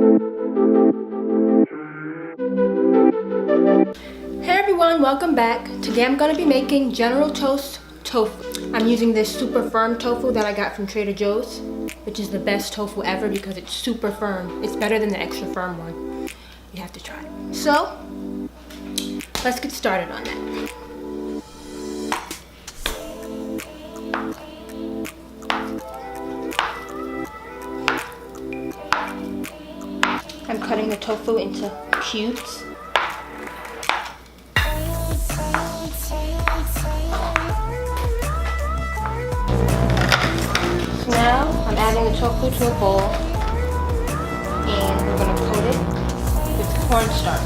Hey everyone, welcome back. Today I'm going to be making General Tso's tofu. I'm using this super firm tofu that I got from Trader Joe's, which is the best tofu ever because it's super firm. It's better than the extra firm one. You have to try it. So, let's get started on that. I'm cutting the tofu into cubes. So now I'm adding the tofu to a bowl and we're going to coat it with cornstarch.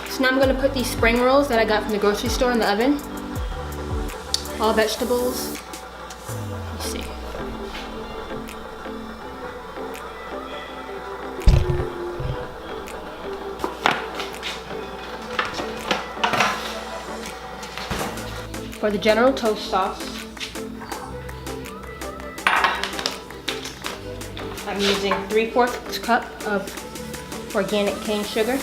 So now I'm going to put these spring rolls that I got from the grocery store in the oven. All vegetables. Let's see. For the General Tso sauce, I'm using 3/4 cup of organic cane sugar,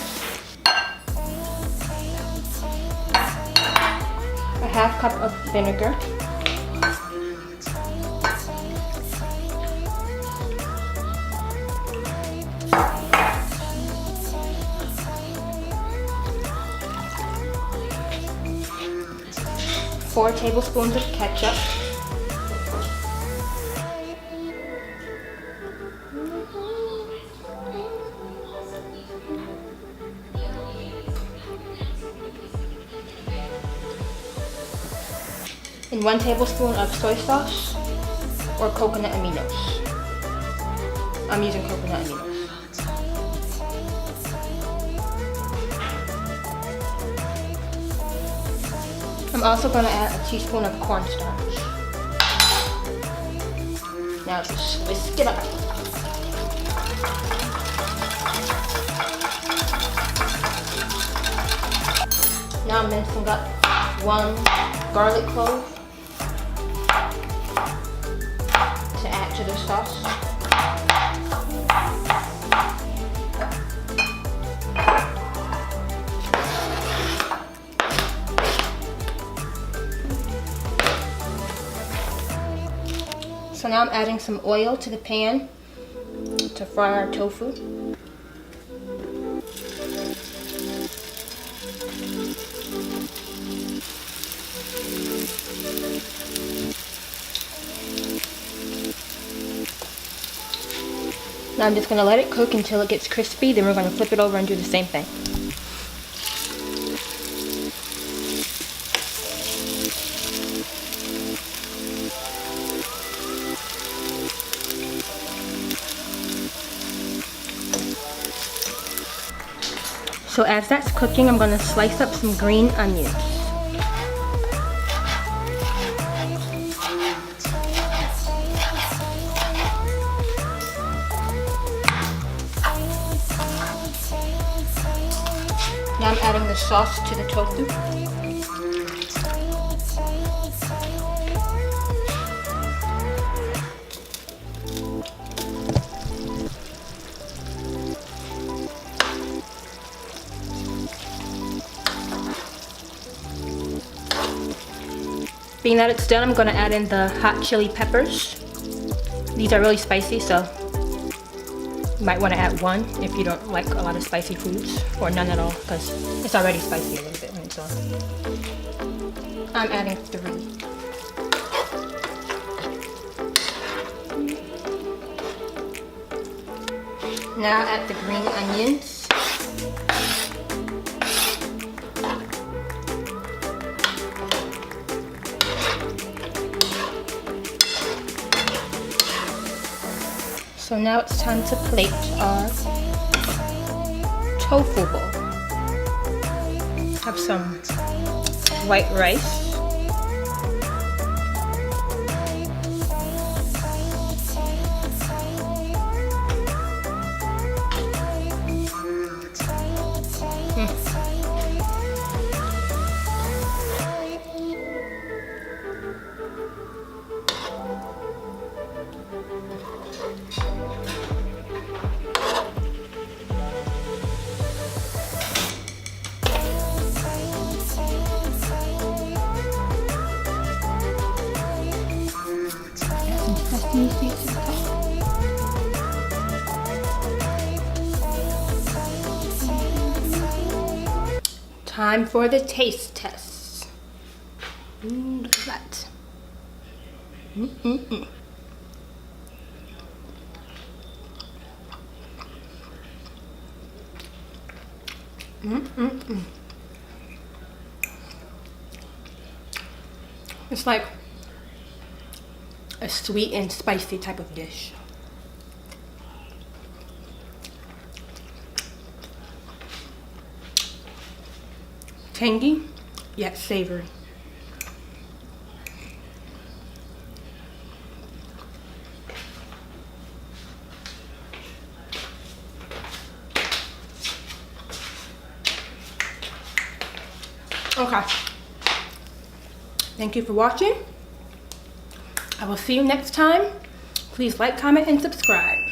a half cup of vinegar, four tablespoons of ketchup, and 1 tablespoon of soy sauce or coconut aminos. I'm using coconut aminos. I'm also going to add a teaspoon of cornstarch. Now just whisk it up. Now I'm mincing up 1 garlic clove to add to the sauce. So now I'm adding some oil to the pan to fry our tofu. Now I'm just going to let it cook until it gets crispy, then we're going to flip it over and do the same thing. So as that's cooking, I'm going to slice up some green onions. Now I'm adding the sauce to the tofu. Being that it's done, I'm going to add in the hot chili peppers. These are really spicy, so you might want to add 1 if you don't like a lot of spicy foods, or none at all, because it's already spicy a little bit when it's on. I'm adding 3. Now add the green onions. So now it's time to plate our tofu bowl. Have some white rice. Sesame seeds on top. Time for the taste test. Look at that. It's like a sweet and spicy type of dish. Tangy, yet savory. Okay. Thank you for watching. I will see you next time. Please like, comment, and subscribe.